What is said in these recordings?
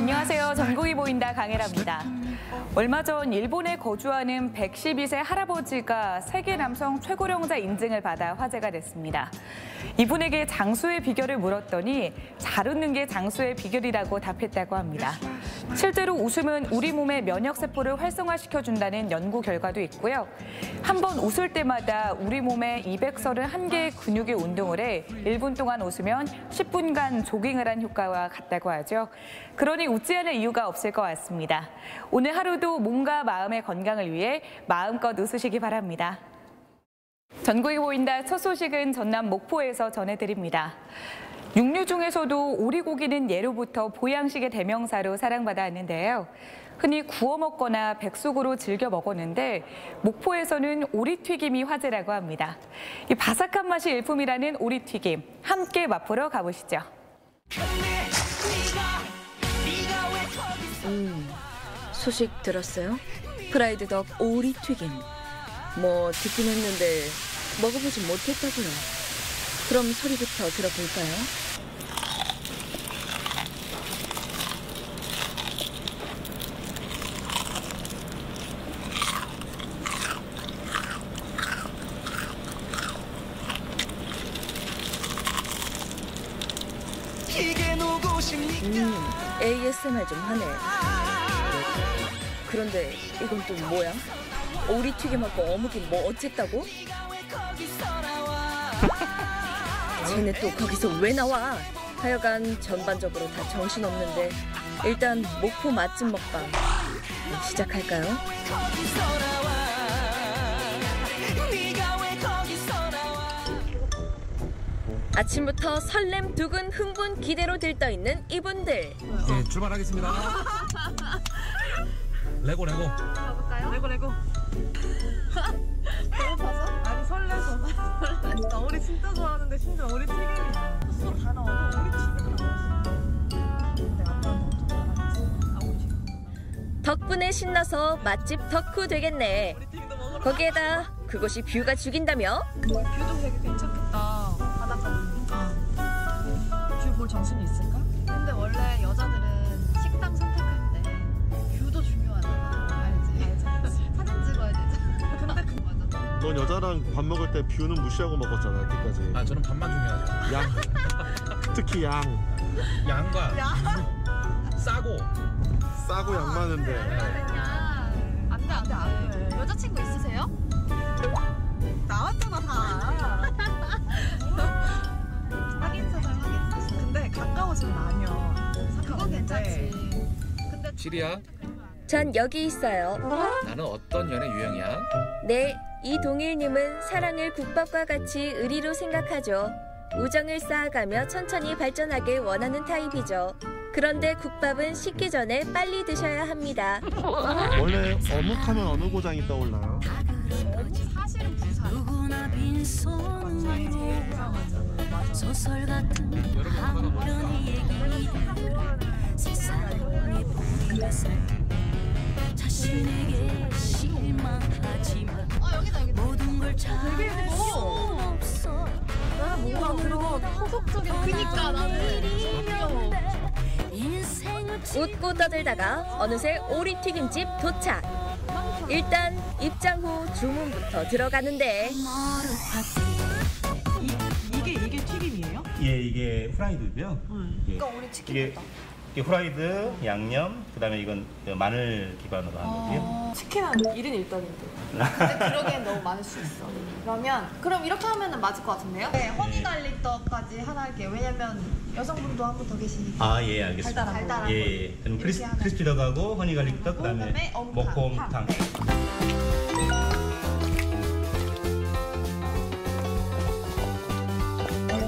안녕하세요. 전국이 보인다 강혜라입니다. 얼마 전 일본에 거주하는 112세 할아버지가 세계 남성 최고령자 인증을 받아 화제가 됐습니다. 이분에게 장수의 비결을 물었더니 잘 웃는 게 장수의 비결이라고 답했다고 합니다. 실제로 웃음은 우리 몸의 면역세포를 활성화시켜준다는 연구 결과도 있고요. 한 번 웃을 때마다 우리 몸에 231개의 근육이 운동을 해 1분 동안 웃으면 10분간 조깅을 한 효과와 같다고 하죠. 그러니 웃지 않을 이유가 없을 것 같습니다. 오늘 하루도 몸과 마음의 건강을 위해 마음껏 웃으시기 바랍니다. 전국이 보인다 첫 소식은 전남 목포에서 전해드립니다. 육류 중에서도 오리고기는 예로부터 보양식의 대명사로 사랑받아 왔는데요. 흔히 구워 먹거나 백숙으로 즐겨 먹었는데 목포에서는 오리튀김이 화제라고 합니다. 이 바삭한 맛이 일품이라는 오리튀김, 함께 맛보러 가보시죠. 소식 들었어요? 프라이드 덕 오리튀김. 뭐 듣긴 했는데 먹어보진 못했다고요. 그럼 소리부터 들어볼까요? ASMR 좀 하네. 그런데 이건 또 뭐야? 오리튀김하고 어묵이 뭐 어쨌다고? 쟤네 또 거기서 왜 나와? 하여간 전반적으로 다 정신없는데 일단 목포 맛집 먹방 시작할까요? 아침부터 설렘, 두근, 흥분, 기대로 들떠있는 이분들. 네, 출발하겠습니다. 레고. 가볼까요? 레고. 배고파서? 아니 설레서. 나 오리 진짜 좋아하는데 심지어 오리 튀김이야. 소스로 다 나와도 오리 튀김을 안 먹었어. 내가 아빠한테 엄청 잘하겠어. 오리 튀김. 덕분에 신나서 맛집 덕후 되겠네. 거기에다 그곳이 뷰가 죽인다며? 뷰도 되게 괜찮겠다. 바닷가 보니까. 뷰 볼 정신이 있을까? 근데 원래 여자들은 식당 선택할 때 뷰도 중요하잖아. 알지? 사진 찍어야 되잖아. 근데 그 맞아. 넌 여자랑 밥 먹을 때 뷰는 무시하고 먹었잖아, 여태까지. 아, 저는 밥만 중요하죠. 양. 특히 양. 양과 싸고 싸고 양 많은데. 안 돼. 여자친구 있으세요? 나왔잖아, 다. 확인사살. 근데 가까워지면 아니야. 그건 괜찮지. 근데 지리야, 전 여기 있어요. 나는 어떤 연애 유형이야? 네, 이동일님은 사랑을 국밥과 같이 의리로 생각하죠. 우정을 쌓아가며 천천히 발전하길 원하는 타입이죠. 그런데 국밥은 식기 전에 빨리 드셔야 합니다. 원래 어묵하면 어느 고장이 떠올라요? 사실은 부산. 부산이 제일 부산하잖아. 소설 같은 한 편의 얘기들 세상에 보이면서 자신에게 실망하지만 모든 걸 잘할 수 없어. 뭔가 그런 허속적인 그니까 나는 웃고 떠들다가 어느새 오리튀김집 도착. 일단 입장 후 주문부터 들어가는데 이게 튀김이에요? 예, 이게 후라이드고요. 예. 그러니까 오리 튀김이다. 이게 후라이드, 양념, 그다음에 이건 마늘 기반으로 한 거고요. 치킨은 1인 1떡인데. 근데 그러기엔 너무 많을 수 있어. 그럼 이렇게 하면은 맞을 것 같은데요? 네, 허니 갈릭떡까지 하나 할게요. 왜냐면 여성분도 한 분 더 계시니까. 아, 예, 알겠습니다. 달달한 예, 예. 그럼 크리스피떡하고 허니 갈릭떡, 그다음에 먹곰탕.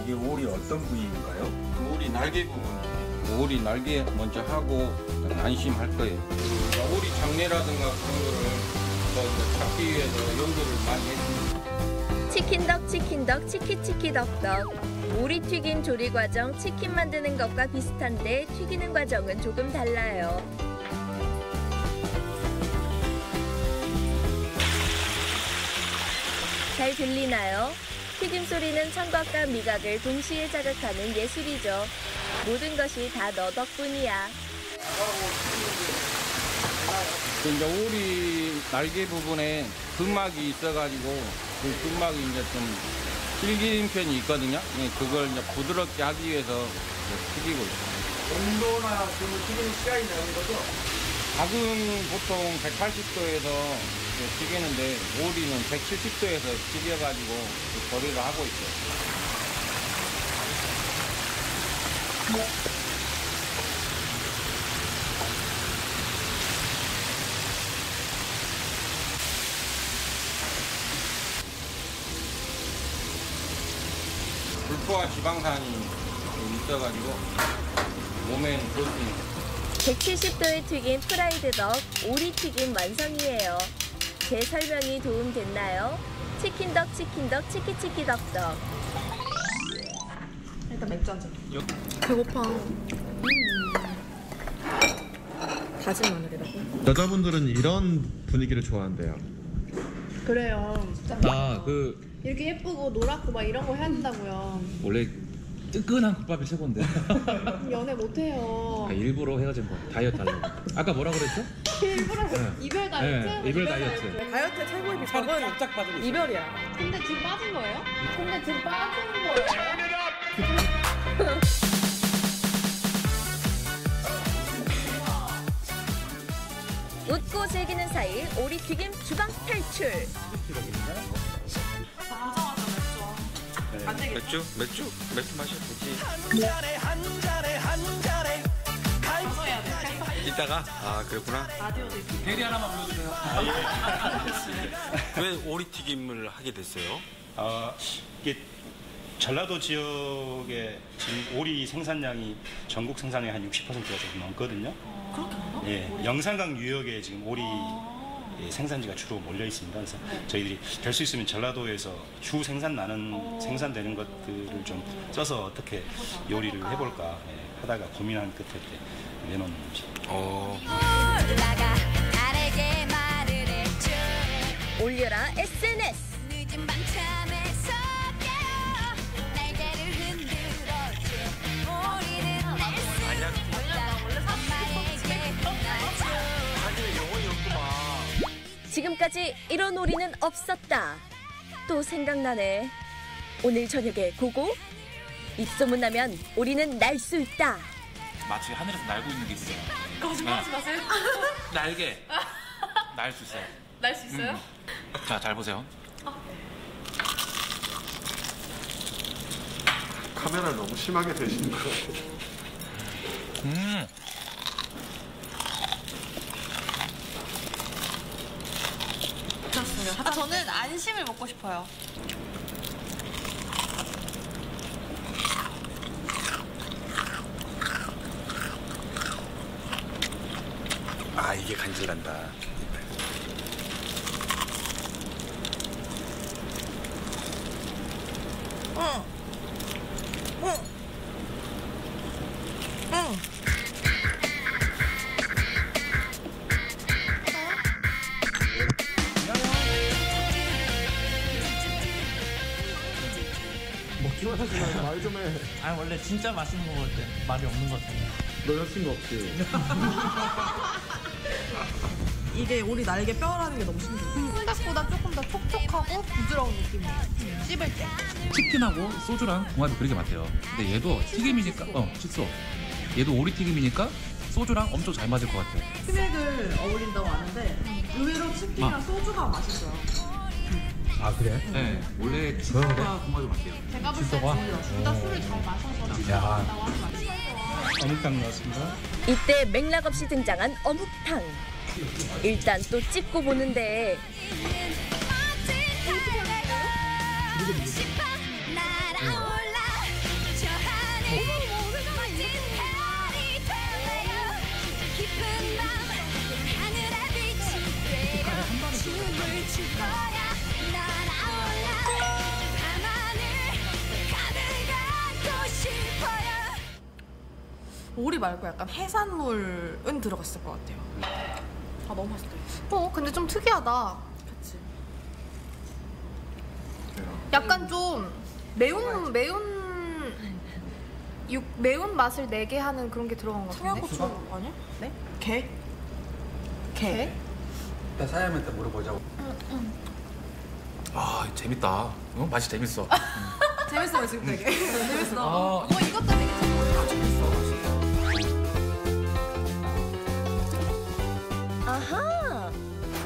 이게 오리 어떤 부위인가요? 오리 날개 부분. 오리 날개 먼저 하고 안심할 거예요. 오리 장례라든가 그런 거를 찾기 위해서 연구를 많이 했습니다. 치킨덕, 치키치키덕덕. 오리튀김 조리 과정 치킨 만드는 것과 비슷한데 튀기는 과정은 조금 달라요. 잘 들리나요? 튀김 소리는 청각과 미각을 동시에 자극하는 예술이죠. 모든 것이 다 너 덕분이야. 이제 오리 날개 부분에 근막이 있어가지고 그 근막이 이제 좀 질긴 편이 있거든요. 그걸 이제 부드럽게 하기 위해서 튀기고 있어요. 온도나 그 튀기는 시간이 나는 거죠? 닭은 보통 180도에서 튀기는데 오리는 170도에서 튀겨가지고 조리를 하고 있어요. 불포화 지방산이 좀 있어가지고 몸에는 좋습니다. 170도에 튀긴 프라이드 덕, 오리 튀김 완성이에요. 제 설명이 도움됐나요? 치킨덕, 치킨덕, 치키치키덕덕. 일단 맥주 한 잔. 배고파. 다진 마늘이라고? 여자분들은 이런 분위기를 좋아한대요. 그래요. 이렇게 예쁘고 노랗고 막 이런 거 해야 된다고요. 원래 뜨끈한 국밥이 최고인데. 연애 못해요. 일부러 해가지고 뭐 다이어트 하려고. 아까 뭐라 그랬죠? 일부러 이별 다이어트? 네, 이별 다이어트. 다이어트 최고의 비법은 쫙 빠지고 있어요. 이별이야. 근데 지금 빠진 거예요? 근데 지금 빠진 거예요? 웃고 즐기는 사이 오리 튀김 주방 탈출. 맥주 마셔 보지. 이따가 그렇구나. 대리 하나만 불러주세요. 왜 오리튀김을 하게 됐어요? 이게 전라도 지역에 지금 오리 생산량이 전국 생산량의 한 60%가 조금 넘거든요. 그렇게 많아? 예, 영산강 유역에 지금 오리 생산지가 주로 몰려 있습니다. 그래서 저희들이 될 수 있으면 전라도에서 주 생산되는 것들을 좀 써서 어떻게 요리를 해볼까 하다가 고민한 끝에 내놓은 음식. 올려라 SNS. 지금까지 이런 오리는 없었다. 또 생각나네. 오늘 저녁에 고고? 입소문 나면 오리는 날 수 있다. 마치 하늘에서 날고 있는 게 있어요. 거짓말하지 마세요. 날개. 날 수 있어요. 날 수 있어요? 자, 잘 보세요. 카메라를 너무 심하게 대시는 것 같아요. 저는 안심을 먹고 싶어요. 이게 간질난다. 먹기만 하지 말고 말 좀 해. 아니 원래 진짜 맛있는 거 먹을 때 말이 없는 것 같아요. 너 여친구 없지? 이게 오리 날개 뼈라는 게 너무 신기해. 생각보다 조금 더 촉촉하고 부드러운 느낌이에요. 씹을 때. 치킨하고 소주랑 궁합이 그렇게 맞대요. 근데 얘도 튀김이니까 식소. 얘도 오리 튀김이니까 소주랑 엄청 잘 맞을 것 같아요. 스낵을 어울린다고 하는데 의외로 치킨이랑 소주가 맛있어요. 그래? 네. 원래 치소가 궁합이 맞대요. 제가 볼 때 둘 다 술을 잘 마셔서 치킨다고 하는 거 같아요. 어묵탕 나왔습니다. 이때 맥락 없이 등장한 어묵탕. 일단 또 찍고 보는데 오리 말고 약간 해산물은 들어갔을 것 같아요. 너무 맛있다. 근데 좀 특이하다. 그치. 약간 좀 매운 매운 맛을 내게 하는 그런 게 들어간 것 같은데. 청양고추 아니야? 네? 게? 게? 일단 사장님한테 물어보자고. 아 재밌다. 맛이 재밌어. 재밌어요 지금 되게. 재밌어. 아, 이것도 되게 재밌어. 아하!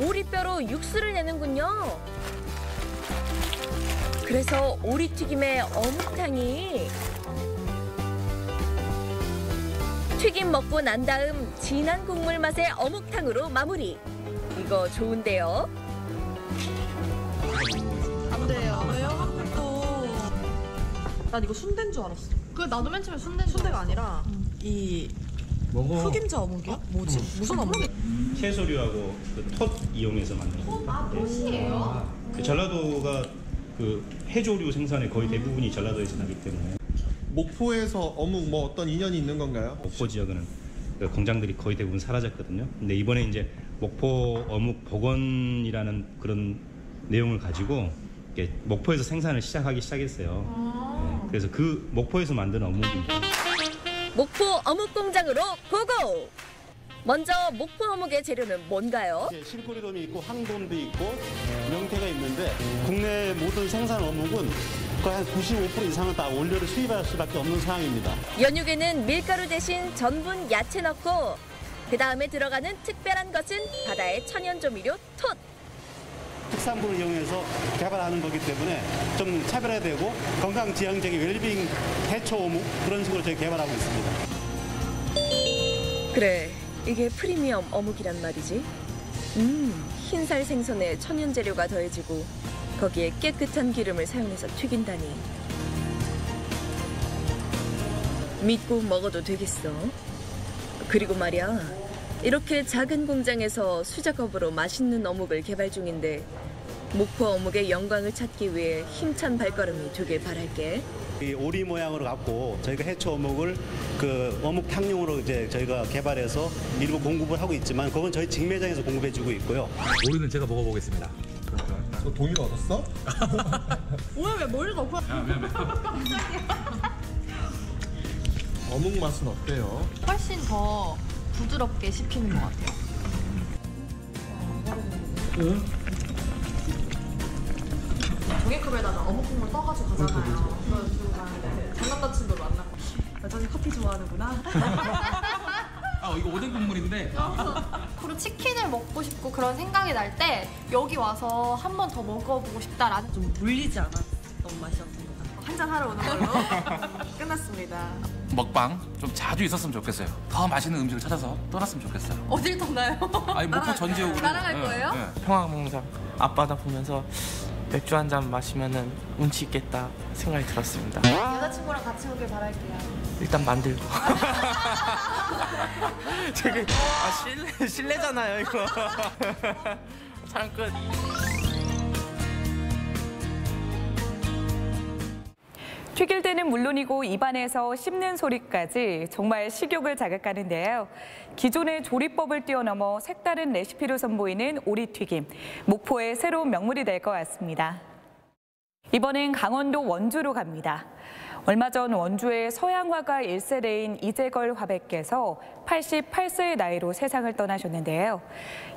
오리뼈로 육수를 내는군요. 그래서 오리튀김의 어묵탕이 튀김 먹고 난 다음 진한 국물 맛의 어묵탕으로 마무리. 이거 좋은데요? 안 돼요. 왜요? 한국도 난 이거 순대인 줄 알았어. 나도 맨 처음에 순대인 순대가 아니라 이 흑임자 어묵이야? 뭐지? 무슨 어묵이야? 채소류하고 그 톳 이용해서 만든 톳? 톳이에요? 그 전라도가 그 해조류 생산의 거의 대부분이 전라도에서 나기 때문에 목포에서 어묵 뭐 어떤 인연이 있는 건가요? 목포 지역은 그 공장들이 거의 대부분 사라졌거든요. 근데 이번에 이제 목포 어묵 복원이라는 그런 내용을 가지고 목포에서 생산을 시작하기 시작했어요. 네, 그래서 그 목포에서 만든 어묵입니다. 목포 어묵 공장으로 고고! 먼저 목포 어묵의 재료는 뭔가요? 실고리돔이 있고 항돔도 있고 명태가 있는데 국내 모든 생산 어묵은 거의 한 95% 이상은 다 원료를 수입할 수밖에 없는 상황입니다. 연육에는 밀가루 대신 전분 야채 넣고 그 다음에 들어가는 특별한 것은 바다의 천연조미료 톳. 특산물을 이용해서 개발하는 거기 때문에 좀 차별화되고 건강지향적인 웰빙 해초 어묵 그런 식으로 저희 개발하고 있습니다. 그래, 이게 프리미엄 어묵이란 말이지. 흰살 생선에 천연 재료가 더해지고 거기에 깨끗한 기름을 사용해서 튀긴다니. 믿고 먹어도 되겠어. 그리고 말이야, 이렇게 작은 공장에서 수작업으로 맛있는 어묵을 개발 중인데 목포 어묵의 영광을 찾기 위해 힘찬 발걸음이 되길 바랄게. 이 오리 모양으로 갖고 저희가 해초 어묵을 그 어묵탕용으로 이제 저희가 개발해서 일부 공급을 하고 있지만 그건 저희 직매장에서 공급해주고 있고요. 오리는 제가 먹어보겠습니다. 너 동의를 얻었어? 오늘 왜 머리가 없어? 어묵 맛은 어때요? 훨씬 더 부드럽게 씹히는 것 같아요. 종이컵에다가 어묵 국물 떠가지고 가잖아요. 그래가지고 전 남자친구를 만나고 여전히 커피 좋아하는구나. 이거 오뎅 국물인데. 그리고 치킨을 먹고 싶고 그런 생각이 날 때 여기 와서 한 번 더 먹어보고 싶다라는 좀 물리지 않았던 맛이었던 것 같아요. 한잔 하러 오는 걸로 끝났습니다. 먹방 좀 자주 있었으면 좋겠어요. 더 맛있는 음식을 찾아서 떠났으면 좋겠어요. 어딜 떠나요? 목포 전 지역으로. 날아갈 거예요? 평화공장 앞바다 보면서 맥주 한 잔 마시면은 운치 있겠다 생각이 들었습니다. 여자친구랑 같이 오길 바랄게요. 일단 만들고. 되게 실례잖아요 이거. 촬영 끝. 튀길 때는 물론이고 입안에서 씹는 소리까지 정말 식욕을 자극하는데요. 기존의 조리법을 뛰어넘어 색다른 레시피로 선보이는 오리튀김. 목포의 새로운 명물이 될 것 같습니다. 이번엔 강원도 원주로 갑니다. 얼마 전 원주의 서양화가 1세대인 이재걸 화백께서 88세의 나이로 세상을 떠나셨는데요.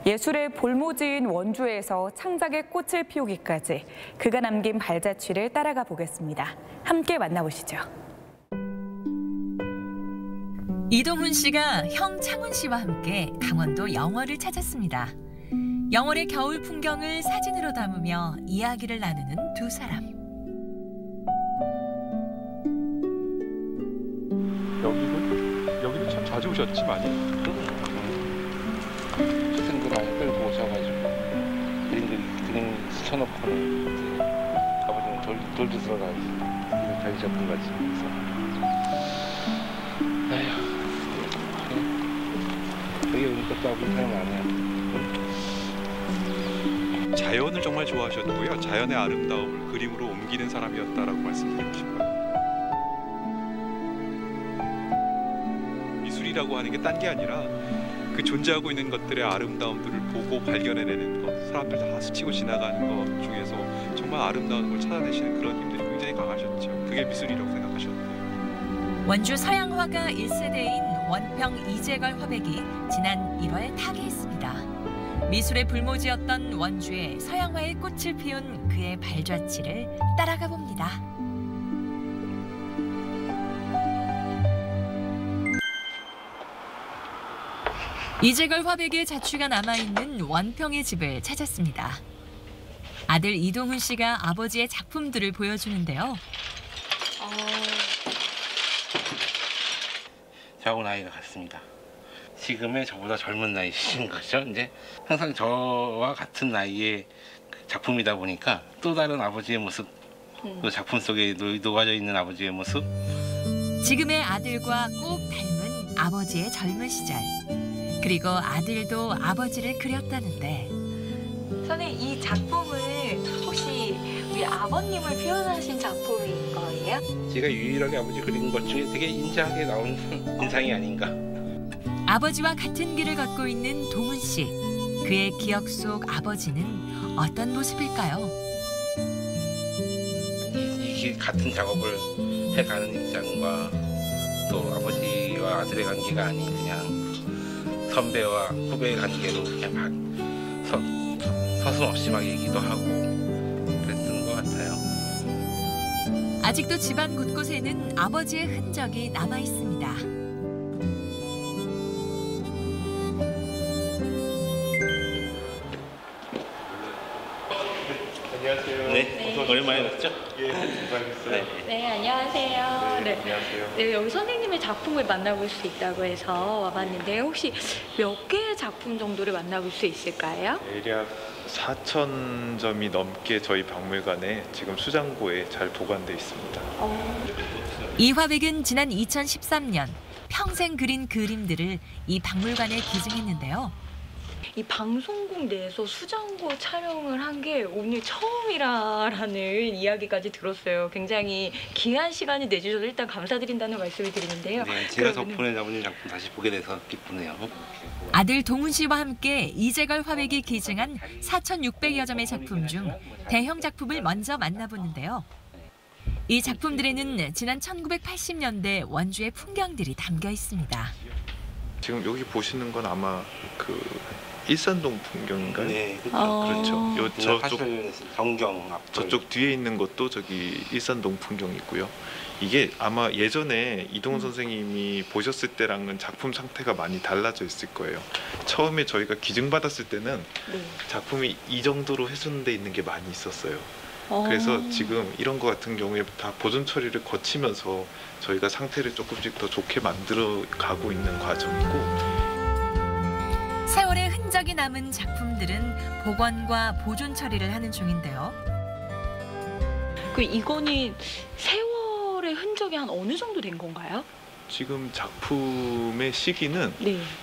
예술의 볼모지인 원주에서 창작의 꽃을 피우기까지 그가 남긴 발자취를 따라가 보겠습니다. 함께 만나보시죠. 이동훈 씨가 형 창훈 씨와 함께 강원도 영월을 찾았습니다. 영월의 겨울 풍경을 사진으로 담으며 이야기를 나누는 두 사람. 여기도 참 자주 오셨지 많이? 친구들 많이 끌고 오셔가지고 그림 스쳐놓고는 이제 아버지는 돌도 들어가지 일을 다니셨던 거지. 그래서 여기 오니까 또 아버지 생각 많이 하네. 자연을 정말 좋아하셨고요. 자연의 아름다움을 그림으로 옮기는 사람이었다라고 말씀드리고 싶어요. 미술이라고 하는 게 딴 게 아니라 그 존재하고 있는 것들의 아름다움들을 보고 발견해내는 것, 사람들 다 스치고 지나가는 것 중에서 정말 아름다운 걸 찾아내시는 그런 힘들이 굉장히 강하셨죠. 그게 미술이라고 생각하셨고. 원주 서양화가 1세대인 원평 이재걸 화백이 지난 1월 타계했습니다. 미술의 불모지였던 원주에 서양화의 꽃을 피운 그의 발자취를 따라가 봅니다. 이재걸 화백의 자취가 남아있는 원평의 집을 찾았습니다. 아들 이동훈 씨가 아버지의 작품들을 보여주는데요. 저하고 나이가 같습니다. 지금의 저보다 젊은 나이신 거죠. 이제 항상 저와 같은 나이의 작품이다 보니까 또 다른 아버지의 모습, 그 작품 속에 녹아져 있는 아버지의 모습. 지금의 아들과 꼭 닮은 아버지의 젊은 시절. 그리고 아들도 아버지를 그렸다는데. 선생님, 이 작품을 혹시 우리 아버님을 표현하신 작품인 거예요? 제가 유일하게 아버지 그린 것 중에 되게 인자하게 나온 인상이 아닌가. 아버지와 같은 길을 걷고 있는 동훈 씨. 그의 기억 속 아버지는 어떤 모습일까요? 이게 같은 작업을 해가는 입장과 또 아버지와 아들의 관계가 아닌 그냥 선배와 후배의 관계로 그냥 막 서슴없이 막 얘기도 하고 그랬던 것 같아요. 아직도 집안 곳곳에는 아버지의 흔적이 남아 있습니다. 안녕하세요. 네, 오랜만에 뵙죠? 예, 감사합니다. 네, 안녕하세요. 네, 안녕하세요. 네, 여기 선생님의 작품을 만나볼 수 있다고 해서 와봤는데 혹시 몇 개의 작품 정도를 만나볼 수 있을까요? 대략 4,000점이 넘게 저희 박물관에 지금 수장고에 잘 보관돼 있습니다. 이화백은 지난 2013년 평생 그린 그림들을 이 박물관에 기증했는데요. 이 방송국 내에서 수장고 촬영을 한 게 오늘 처음이라는 이야기까지 들었어요. 굉장히 귀한 시간이 내주셔서 일단 감사드린다는 말씀을 드리는데요. 네, 제가 덕분에 아버님 작품 다시 보게 돼서 기쁘네요. 아들 동훈 씨와 함께 이재걸 화백이 기증한 4,600여 점의 작품 중 대형 작품을 먼저 만나보는데요. 이 작품들에는 지난 1980년대 원주의 풍경들이 담겨 있습니다. 지금 여기 보시는 건 아마 그 일산동 풍경인가요? 네, 그렇죠. 저쪽 정경 앞 저쪽 뒤에 있는 것도 저기 일산동 풍경이고요. 이게 아마 예전에 이동훈 선생님이 보셨을 때랑은 작품 상태가 많이 달라져 있을 거예요. 처음에 저희가 기증받았을 때는 작품이 이 정도로 훼손돼 있는 게 많이 있었어요. 그래서 지금 이런 거 같은 경우에 다 보존 처리를 거치면서 저희가 상태를 조금씩 더 좋게 만들어 가고 있는 과정이고, 세월의 흔적이 남은 작품들은 복원과 보존 처리를 하는 중인데요. 그 이거는 세월의 흔적이 한 어느 정도 된 건가요? 지금 작품의 시기는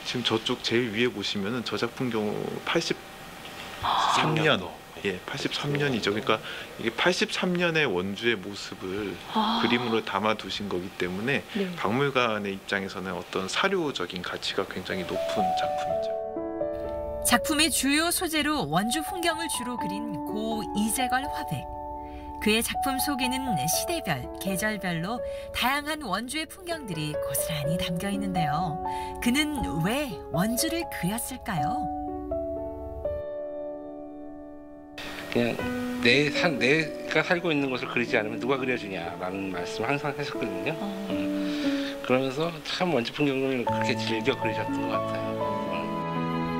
지금 저쪽 제일 위에 보시면은 저 작품 경우 83년. 예, 83년이죠. 그러니까 이게 83년의 원주의 모습을 그림으로 담아 두신 거기 때문에 박물관의 입장에서는 어떤 사료적인 가치가 굉장히 높은 작품이죠. 작품의 주요 소재로 원주 풍경을 주로 그린 고 이재걸 화백. 그의 작품 속에는 시대별, 계절별로 다양한 원주의 풍경들이 고스란히 담겨 있는데요. 그는 왜 원주를 그렸을까요? 그냥 내가 살고 있는 곳을 그리지 않으면 누가 그려주냐라는 말씀을 항상 하셨거든요. 그러면서 참 원주 풍경을 그렇게 즐겨 그리셨던 것 같아요.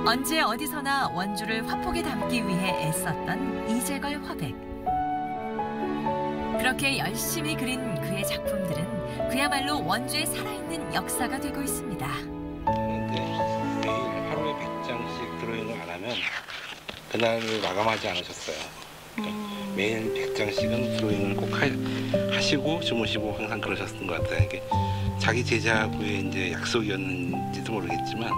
언제 어디서나 원주를 화폭에 담기 위해 애썼던 이재걸 화백. 그렇게 열심히 그린 그의 작품들은 그야말로 원주에 살아있는 역사가 되고 있습니다. 매일 하루에 100장씩 드로잉을 안 하면 그날을 마감하지 않으셨어요. 그러니까 매일 100장씩은 드로잉을 꼭 하시고 주무시고 항상 그러셨던 것 같아요. 이게 자기 제자하고의 이제 약속이었는지도 모르겠지만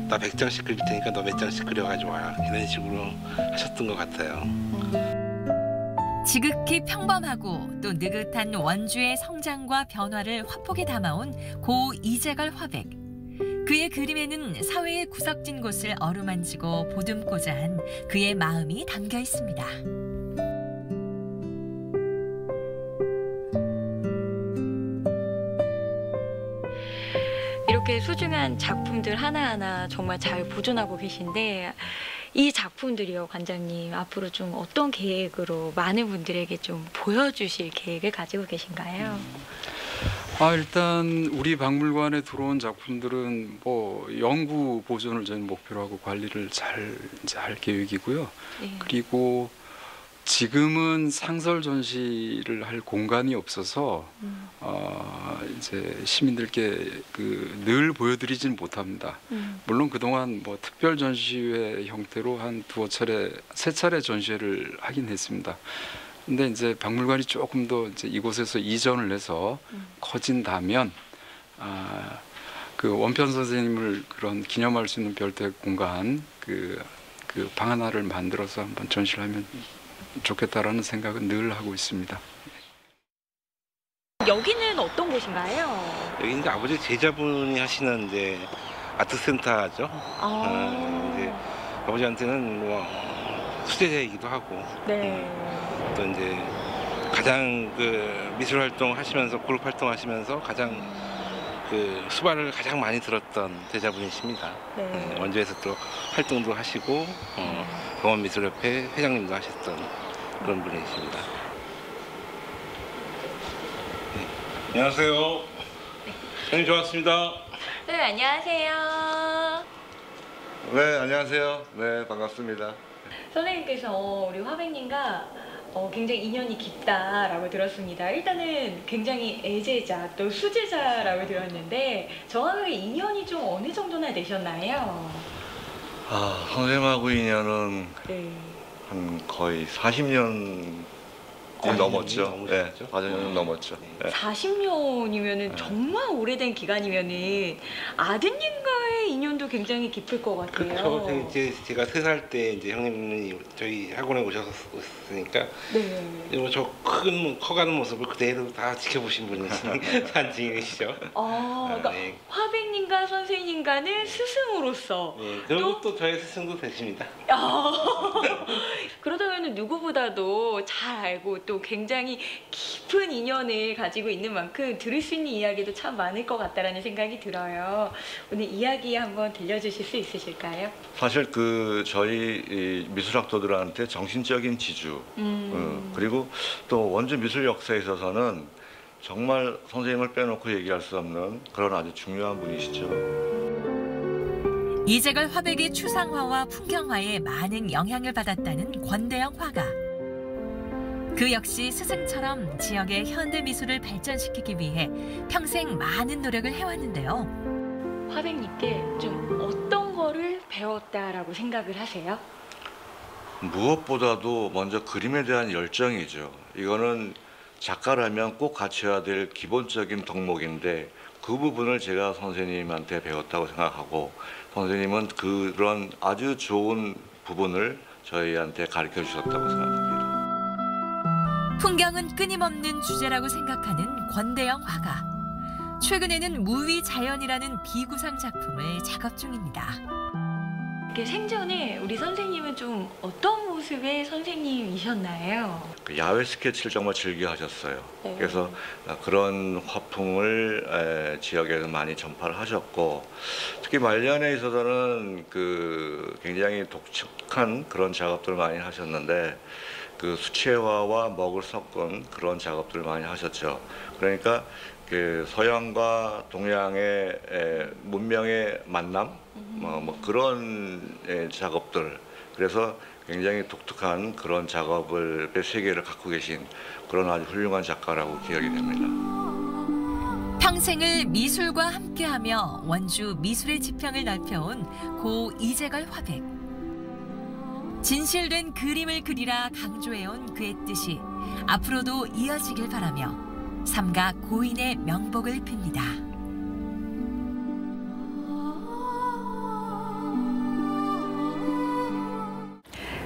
나 100장씩 그릴 테니까 너 몇 장씩 그려가지고 와, 이런 식으로 하셨던 것 같아요. 지극히 평범하고 또 느긋한 원주의 성장과 변화를 화폭에 담아온 고 이재걸 화백. 그의 그림에는 사회의 구석진 곳을 어루만지고 보듬고자 한 그의 마음이 담겨 있습니다. 이렇게 소중한 작품들 하나하나 정말 잘 보존하고 계신데 이 작품들이요, 관장님, 앞으로 좀 어떤 계획으로 많은 분들에게 좀 보여주실 계획을 가지고 계신가요? 일단 우리 박물관에 들어온 작품들은 뭐 영구 보존을 저희는 목표로 하고 관리를 잘 이제 할 계획이고요. 네. 그리고 지금은 상설 전시를 할 공간이 없어서 이제 시민들께 늘 보여드리진 못합니다. 물론 그동안 뭐 특별 전시회 형태로 한 세 차례 전시회를 하긴 했습니다. 근데 이제 박물관이 조금 더 이제 이곳에서 이전을 해서 커진다면 그 원편 선생님을 그런 기념할 수 있는 별도의 공간 그 방 하나를 만들어서 한번 전시를 하면 좋겠다라는 생각은 늘 하고 있습니다. 여기는 어떤 곳인가요? 여기 이제 아버지 제자분이 하시는 이제 아트센터죠. 이제 아버지한테는 뭐 수제자이기도 하고, 네. 또 이제 가장 그 미술 활동 하시면서 그룹 활동 하시면서 가장 그 수발을 가장 많이 들었던 제자분이십니다. 네. 원주에서 또 활동도 하시고 경원미술협회 회장님도 하셨던 그런 분이십니다. 네. 안녕하세요. 형님 좋았습니다. 네, 안녕하세요. 네, 안녕하세요. 네, 반갑습니다. 선생님께서 우리 화백님과 굉장히 인연이 깊다라고 들었습니다. 일단은 굉장히 애제자 또 수제자라고 들었는데 정확하게 인연이 좀 어느 정도나 되셨나요? 선생님하고 인연은 네. 한 거의 40년 넘었죠. 네, 40년 넘었죠. 네. 40년이면은 정말 오래된 기간이면은 아드님과의 인연도 굉장히 깊을 것 같아요. 그렇죠. 이제 제가 3살 때 이제 형님이 저희 학원에 오셨으니까 네. 저 커가는 모습을 그대로 다 지켜보신 분이신 단증이시죠. 그러니까 네. 화백님과 선생님과는 스승으로서 네, 그리고 또 저의 스승도 되십니다. 그러다면 누구보다도 잘 알고 또 굉장히 깊은 인연을 가지고 있는 만큼 들을 수 있는 이야기도 참 많을 것 같다라는 생각이 들어요. 오늘 이야기 한번 들려주실 수 있으실까요? 사실 저희 이 미술학도들한테 정신적인 지주, 그리고 또 원주 미술 역사에 있어서는 정말 선생님을 빼놓고 얘기할 수 없는 그런 아주 중요한 분이시죠. 이재걸 화백의 추상화와 풍경화에 많은 영향을 받았다는 권대영 화가. 그 역시 스승처럼 지역의 현대 미술을 발전시키기 위해 평생 많은 노력을 해왔는데요. 화백님께 좀 어떤 거를 배웠다라고 생각을 하세요? 무엇보다도 먼저 그림에 대한 열정이죠. 이거는 작가라면 꼭 갖춰야 될 기본적인 덕목인데 그 부분을 제가 선생님한테 배웠다고 생각하고 선생님은 그런 아주 좋은 부분을 저희한테 가르쳐 주셨다고 생각합니다. 풍경은 끊임없는 주제라고 생각하는 권대영 화가. 최근에는 무위자연이라는 비구상 작품을 작업 중입니다. 생전에 우리 선생님은 좀 어떤 모습의 선생님이셨나요? 야외 스케치를 정말 즐겨 하셨어요. 네. 그래서 그런 화풍을 지역에서 많이 전파를 하셨고 특히 말년에 있어서는 굉장히 독특한 그런 작업들을 많이 하셨는데 수채화와 먹을 섞은 그런 작업들을 많이 하셨죠. 그러니까 서양과 동양의 문명의 만남, 뭐 그런 작업들. 그래서 굉장히 독특한 그런 작업의 세계를 갖고 계신 그런 아주 훌륭한 작가라고 기억이 됩니다. 평생을 미술과 함께하며 원주 미술의 지평을 넓혀온 고 이재걸 화백. 진실된 그림을 그리라 강조해온 그의 뜻이 앞으로도 이어지길 바라며 삼가 고인의 명복을 빕니다.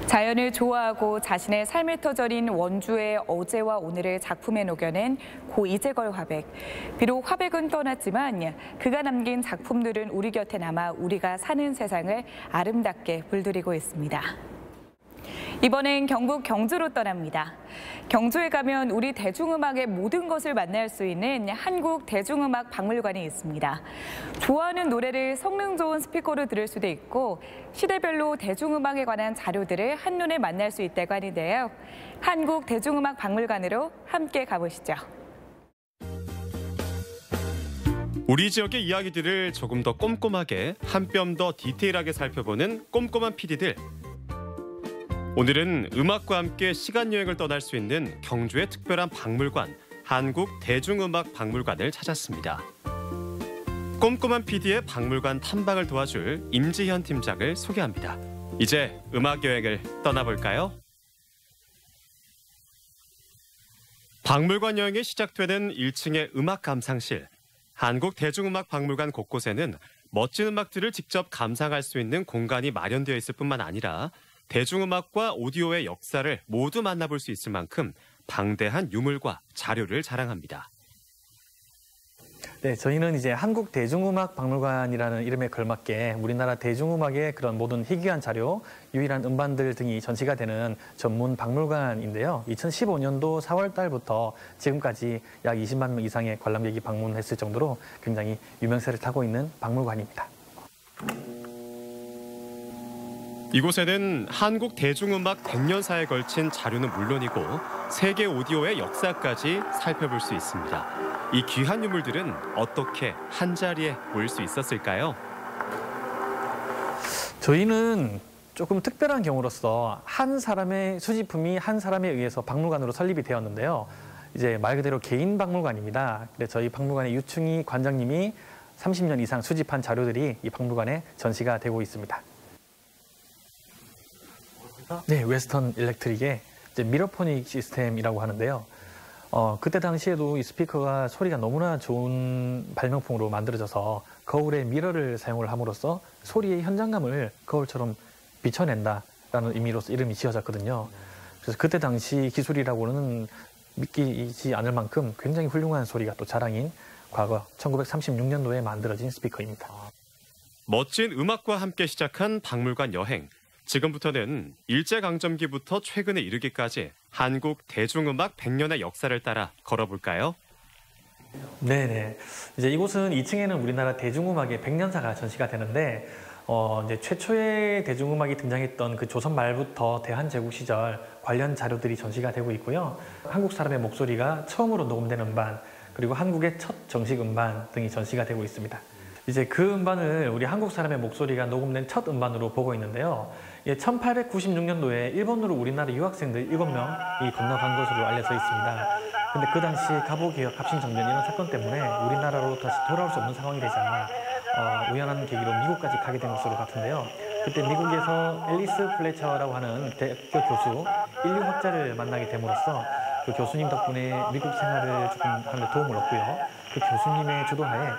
자연을 좋아하고 자신의 삶을 터전인 원주의 어제와 오늘을 작품에 녹여낸 고 이재걸 화백. 비록 화백은 떠났지만 그가 남긴 작품들은 우리 곁에 남아 우리가 사는 세상을 아름답게 물들이고 있습니다. 이번엔 경북 경주로 떠납니다. 경주에 가면 우리 대중음악의 모든 것을 만날 수 있는 한국 대중음악 박물관이 있습니다. 좋아하는 노래를 성능 좋은 스피커로 들을 수도 있고 시대별로 대중음악에 관한 자료들을 한눈에 만날 수 있다고 하는데요. 한국 대중음악 박물관으로 함께 가보시죠. 우리 지역의 이야기들을 조금 더 꼼꼼하게 한 뼘 더 디테일하게 살펴보는 꼼꼼한 PD들. 오늘은 음악과 함께 시간여행을 떠날 수 있는 경주의 특별한 박물관, 한국 대중음악 박물관을 찾았습니다. 꼼꼼한 PD의 박물관 탐방을 도와줄 임지현 팀장을 소개합니다. 이제 음악 여행을 떠나볼까요? 박물관 여행이 시작되는 1층의 음악 감상실. 한국 대중음악 박물관 곳곳에는 멋진 음악들을 직접 감상할 수 있는 공간이 마련되어 있을 뿐만 아니라 대중음악과 오디오의 역사를 모두 만나볼 수 있을 만큼 방대한 유물과 자료를 자랑합니다. 네, 저희는 이제 한국 대중음악 박물관이라는 이름에 걸맞게 우리나라 대중음악의 그런 모든 희귀한 자료, 유일한 음반들 등이 전시가 되는 전문 박물관인데요. 2015년도 4월 달부터 지금까지 약 20만 명 이상의 관람객이 방문했을 정도로 굉장히 유명세를 타고 있는 박물관입니다. 이곳에는 한국 대중음악 100년사에 걸친 자료는 물론이고 세계 오디오의 역사까지 살펴볼 수 있습니다. 이 귀한 유물들은 어떻게 한자리에 모일 수 있었을까요? 저희는 조금 특별한 경우로서 한 사람의 수집품이 한 사람에 의해서 박물관으로 설립이 되었는데요. 이제 말 그대로 개인 박물관입니다. 저희 박물관의 유충희 관장님이 30년 이상 수집한 자료들이 이 박물관에 전시가 되고 있습니다. 네, 웨스턴 일렉트릭의 이제 미러포닉 시스템이라고 하는데요. 그때 당시에도 이 스피커가 소리가 너무나 좋은 발명품으로 만들어져서 거울에 미러를 사용을 함으로써 소리의 현장감을 거울처럼 비춰낸다라는 의미로서 이름이 지어졌거든요. 그래서 그때 당시 기술이라고는 믿기지 않을 만큼 굉장히 훌륭한 소리가 또 자랑인 과거 1936년도에 만들어진 스피커입니다. 멋진 음악과 함께 시작한 박물관 여행. 지금부터는 일제강점기부터 최근에 이르기까지 한국 대중음악 100년의 역사를 따라 걸어볼까요? 네네. 이제 이곳은 2층에는 우리나라 대중음악의 100년사가 전시가 되는데, 이제 최초의 대중음악이 등장했던 그 조선 말부터 대한제국 시절 관련 자료들이 전시가 되고 있고요. 한국 사람의 목소리가 처음으로 녹음된 음반, 그리고 한국의 첫 정식 음반 등이 전시가 되고 있습니다. 이제 그 음반을 우리 한국 사람의 목소리가 녹음된 첫 음반으로 보고 있는데요. 1896년도에 일본으로 우리나라 유학생들 7명이 건너간 것으로 알려져 있습니다. 근데 그 당시 갑오개혁, 갑신정변 이런 사건 때문에 우리나라로 다시 돌아올 수 없는 상황이 되자 우연한 계기로 미국까지 가게 된 것으로 같은데요. 그때 미국에서 앨리스 플래처라고 하는 대학교 교수, 인류학자를 만나게 됨으로써 그 교수님 덕분에 미국 생활을 조금 하는 데 도움을 얻고요. 그 교수님의 주도하에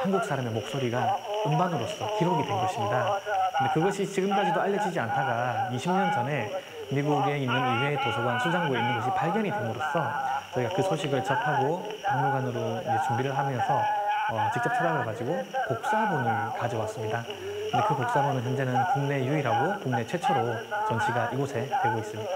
한국 사람의 목소리가 음반으로서 기록이 된 것입니다. 근데 그것이 지금까지도 알려지지 않다가 20년 전에 미국에 있는 의회 도서관 수장고에 있는 것이 발견이 됨으로써 저희가 그 소식을 접하고 박물관으로 이제 준비를 하면서 직접 찾아가가지고 복사본을 가져왔습니다. 근데 그 복사본은 현재는 국내 유일하고 국내 최초로 전시가 이곳에 되고 있습니다.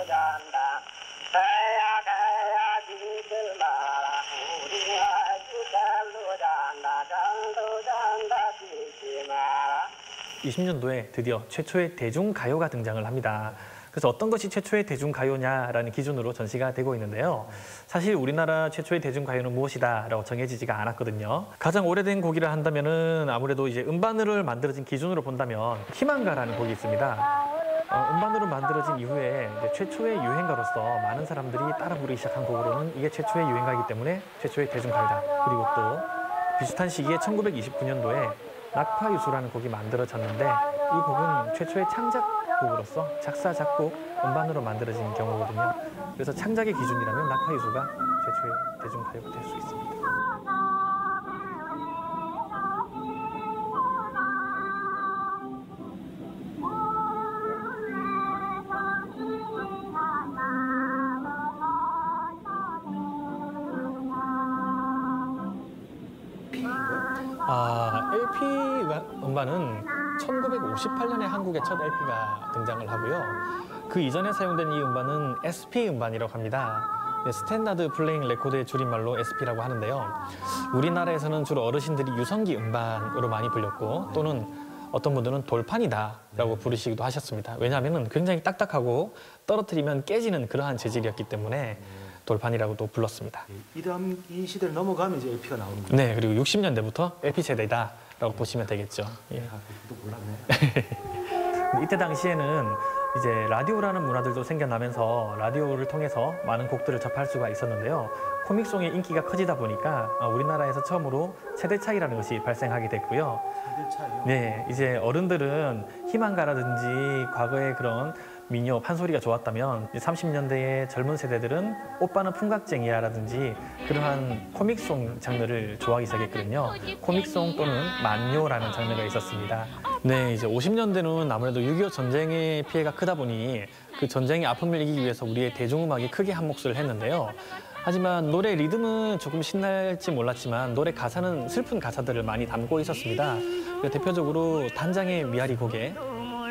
20년도에 드디어 최초의 대중가요가 등장을 합니다. 그래서 어떤 것이 최초의 대중가요냐라는 기준으로 전시가 되고 있는데요. 사실 우리나라 최초의 대중가요는 무엇이다 라고 정해지지가 않았거든요. 가장 오래된 곡이라 한다면은 아무래도 이제 음반으로 만들어진 기준으로 본다면 희망가라는 곡이 있습니다. 음반으로 만들어진 이후에 이제 최초의 유행가로서 많은 사람들이 따라 부르기 시작한 곡으로는 이게 최초의 유행가이기 때문에 최초의 대중가요다. 그리고 또 비슷한 시기에 1929년도에 낙화유수라는 곡이 만들어졌는데 이 곡은 최초의 창작곡으로서 작사, 작곡, 음반으로 만들어진 경우거든요. 그래서 창작의 기준이라면 낙화유수가 최초의 대중가요가 될 수 있습니다. LP 음반은 1958년에 한국에 첫 LP가 등장을 하고요. 그 이전에 사용된 이 음반은 SP 음반이라고 합니다. 스탠다드 플레잉 레코드의 줄임말로 SP라고 하는데요. 우리나라에서는 주로 어르신들이 유성기 음반으로 많이 불렸고 또는 어떤 분들은 돌판이다라고 부르시기도 하셨습니다. 왜냐하면 굉장히 딱딱하고 떨어뜨리면 깨지는 그러한 재질이었기 때문에 돌판이라고도 불렀습니다. 이 시대를 넘어가면 이제 LP가 나오는 거예요? 네, 그리고 60년대부터 LP 세대다라고 보시면 되겠죠. 예. 또 몰랐네. 이때 당시에는 이제 라디오라는 문화들도 생겨나면서 라디오를 통해서 많은 곡들을 접할 수가 있었는데요. 코믹송의 인기가 커지다 보니까 우리나라에서 처음으로 세대 차이라는 것이 발생하게 됐고요. 세대 차이요? 네, 이제 어른들은 희망가라든지 과거의 그런 민요, 판소리가 좋았다면 30년대의 젊은 세대들은 오빠는 풍각쟁이야라든지 그러한 코믹송 장르를 좋아하기 시작했거든요. 코믹송 또는 만요라는 장르가 있었습니다. 네, 이제 50년대는 아무래도 6.25 전쟁의 피해가 크다 보니 그 전쟁의 아픔을 이기기 위해서 우리의 대중음악이 크게 한 몫을 했는데요. 하지만 노래 리듬은 조금 신날지 몰랐지만 노래 가사는 슬픈 가사들을 많이 담고 있었습니다. 대표적으로 단장의 미아리 고개,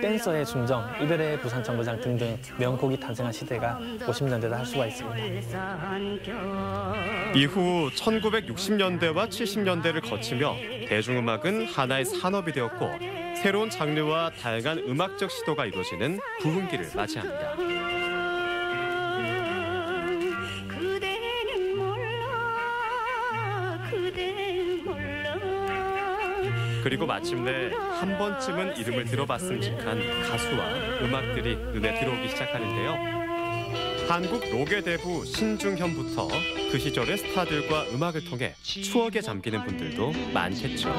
댄서의 순정, 이별의 부산 정거장 등등 명곡이 탄생한 시대가 50년대다 할 수가 있습니다. 이후 1960년대와 70년대를 거치며 대중음악은 하나의 산업이 되었고 새로운 장르와 다양한 음악적 시도가 이루어지는 부흥기를 맞이합니다. 그리고 마침내 한 번쯤은 이름을 들어봤음직한 가수와 음악들이 눈에 들어오기 시작하는데요. 한국 록의 대부 신중현부터 그 시절의 스타들과 음악을 통해 추억에 잠기는 분들도 많겠죠.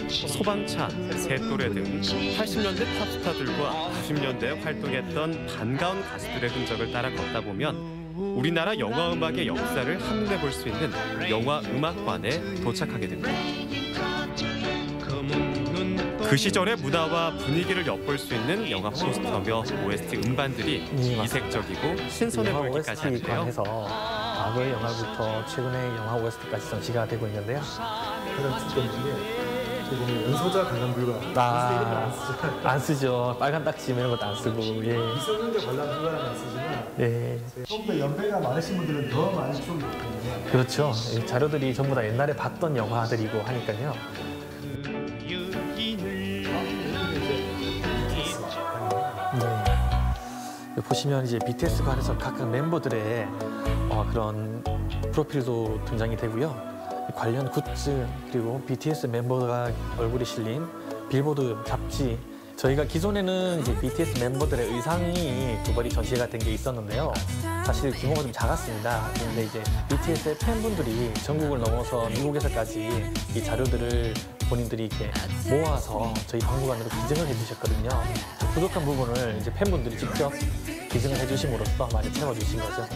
소방차, 새또래 등 80년대 탑스타들과 90년대에 활동했던 반가운 가수들의 흔적을 따라 걷다 보면 우리나라 영화음악의 역사를 한눈에 볼 수 있는 영화음악관에 도착하게 됩니다. 그 시절의 문화와 분위기를 엿볼 수 있는 영화 포스터며 OST 음반들이 이색적이고 신선해 보이기까지 하는데요. OST관에서 과거의 영화부터 최근의 영화 OST까지 전시가 되고 있는데요. 가장 특징 중에 보면 연소자 관람 불가. 안 쓰죠. 빨간 딱지 이런 것도 안 쓰고. 예. 미성년자 관람 불가는 안 쓰지만 예. 처음부터 연배가 많으신 분들은 더 많이 추억이 있거든요. 그렇죠. 이 자료들이 전부 다 옛날에 봤던 영화들이고 하니까요. 네. 보시면 이제 BTS관에서 각각 멤버들의 그런 프로필도 등장이 되고요. 관련 굿즈 그리고 BTS 멤버가 얼굴이 실린 빌보드 잡지. 저희가 기존에는 이제 BTS 멤버들의 의상이 두 벌이 전시가 된 게 있었는데요. 사실 규모가 좀 작았습니다. 그런데 이제 BTS의 팬분들이 전국을 넘어서 미국에서까지 이 자료들을 본인들이 이렇게 모아서 저희 박물관으로 기증을 해주셨거든요. 부족한 부분을 이제 팬분들이 직접 기증을 해주심으로써 많이 채워주신 거죠.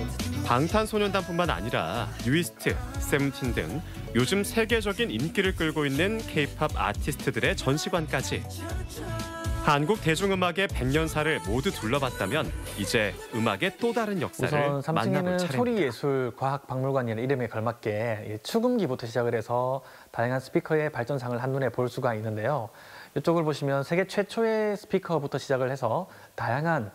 방탄소년단뿐만 아니라 뉴이스트, 세븐틴 등 요즘 세계적인 인기를 끌고 있는 K-팝 아티스트들의 전시관까지 한국 대중음악의 100년사를 모두 둘러봤다면 이제 음악의 또 다른 역사를 우선 만나볼 3층에는 차례입니다. 소리예술과학박물관이라는 이름에 걸맞게 축음기부터 시작을 해서 다양한 스피커의 발전상을 한눈에 볼 수가 있는데요. 이쪽을 보시면 세계 최초의 스피커부터 시작을 해서 다양한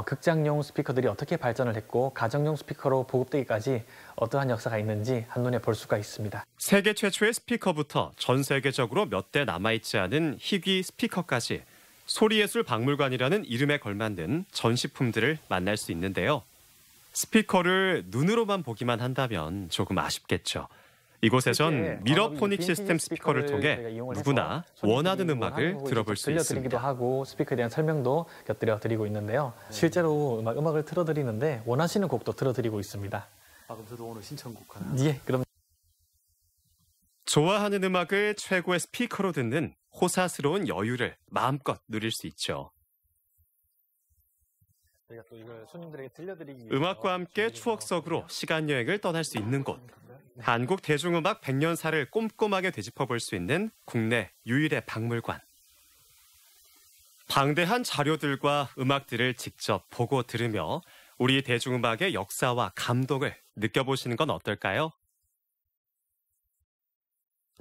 극장용 스피커들이 어떻게 발전을 했고 가정용 스피커로 보급되기까지 어떠한 역사가 있는지 한눈에 볼 수가 있습니다. 세계 최초의 스피커부터 전 세계적으로 몇 대 남아있지 않은 희귀 스피커까지 소리예술박물관이라는 이름에 걸맞는 전시품들을 만날 수 있는데요. 스피커를 눈으로만 보기만 한다면 조금 아쉽겠죠. 이곳에선 미러포닉 시스템 스피커를 통해 누구나 원하는 음악을 들어볼 수 있습니다. 들려드리기도 하고 스피커에 대한 설명도 곁들여 드리고 있는데요. 실제로 음악을 틀어드리는데 원하시는 곡도 틀어드리고 있습니다. 그럼 저도 오늘 신청곡 하나. 예, 그럼. 좋아하는 음악을 최고의 스피커로 듣는 호사스러운 여유를 마음껏 누릴 수 있죠. 저희가 또 이걸 손님들에게 들려드리기 위해서 음악과 함께 추억 속으로 시간 여행을 떠날 수 있는 곳. 한국 대중음악 100년사를 꼼꼼하게 되짚어볼 수 있는 국내 유일의 박물관. 방대한 자료들과 음악들을 직접 보고 들으며 우리 대중음악의 역사와 감동을 느껴보시는 건 어떨까요?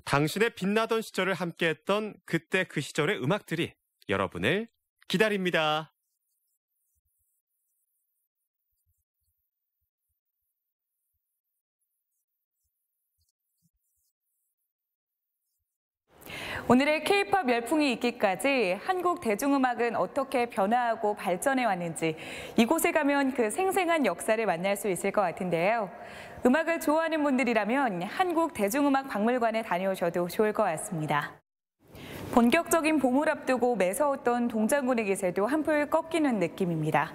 당신의 빛나던 시절을 함께했던 그때 그 시절의 음악들이 여러분을 기다립니다. 오늘의 K-팝 열풍이 있기까지 한국 대중음악은 어떻게 변화하고 발전해 왔는지 이곳에 가면 그 생생한 역사를 만날 수 있을 것 같은데요. 음악을 좋아하는 분들이라면 한국 대중음악 박물관에 다녀오셔도 좋을 것 같습니다. 본격적인 봄을 앞두고 매서웠던 동장군의 기세도 한풀 꺾이는 느낌입니다.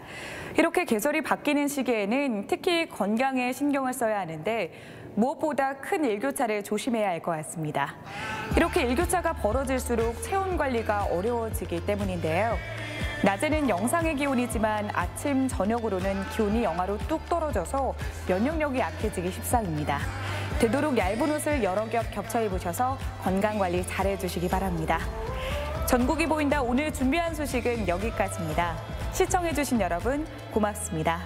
이렇게 계절이 바뀌는 시기에는 특히 건강에 신경을 써야 하는데 무엇보다 큰 일교차를 조심해야 할 것 같습니다. 이렇게 일교차가 벌어질수록 체온 관리가 어려워지기 때문인데요. 낮에는 영상의 기온이지만 아침, 저녁으로는 기온이 영하로 뚝 떨어져서 면역력이 약해지기 십상입니다. 되도록 얇은 옷을 여러 겹 겹쳐 입으셔서 건강관리 잘해주시기 바랍니다. 전국이 보인다 오늘 준비한 소식은 여기까지입니다. 시청해주신 여러분 고맙습니다.